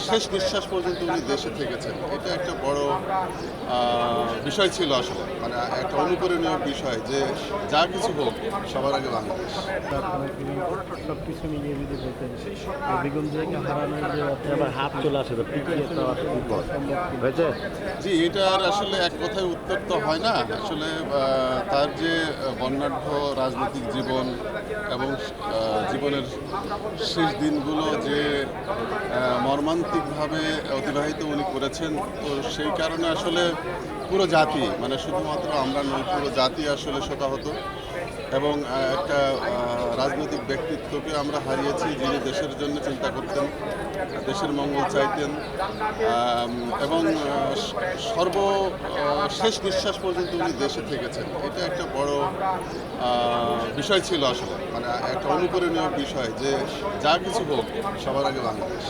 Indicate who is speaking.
Speaker 1: শেষ নিঃশ্বাস পর্যন্ত উনি দেশে থেকেছেন। এটা একটা বড় বিষয় ছিল আসলে, মানে একটা অনুকরণীয় বিষয় যে যা কিছু হোক সবার আগে বাংলাদেশ।
Speaker 2: সবকিছু মিলিয়ে যদি বলতেন বেগম জিয়াকে হারানোর যে
Speaker 3: আবার হাত চলে আসে তো পিটিয়ে তো বিপদ হয়েছে।
Speaker 1: জি, এটার আসলে এক কথায় উত্তর তো হয় না আসলে। তার যে বর্ণাঢ্য রাজনৈতিক জীবন এবং জীবনের শেষ দিনগুলো যে মর্মান্তিকভাবে অতিবাহিত উনি করেছেন, তো সেই কারণে আসলে পুরো জাতি, মানে শুধুমাত্র আমরা নই, পুরো জাতি আসলে শোকাহত। এবং একটা রাজনৈতিক ব্যক্তিত্বকে আমরা হারিয়েছি যিনি দেশের জন্য চিন্তা করতেন, দেশের মঙ্গল চাইতেন এবং শেষ নিঃশ্বাস পর্যন্ত উনি দেশে থেকেছেন। এটা একটা বড় বিষয় ছিল আসলে, মানে একটা অনুকরণীয় বিষয় যে যা কিছু হোক সবার আগে বাংলাদেশ।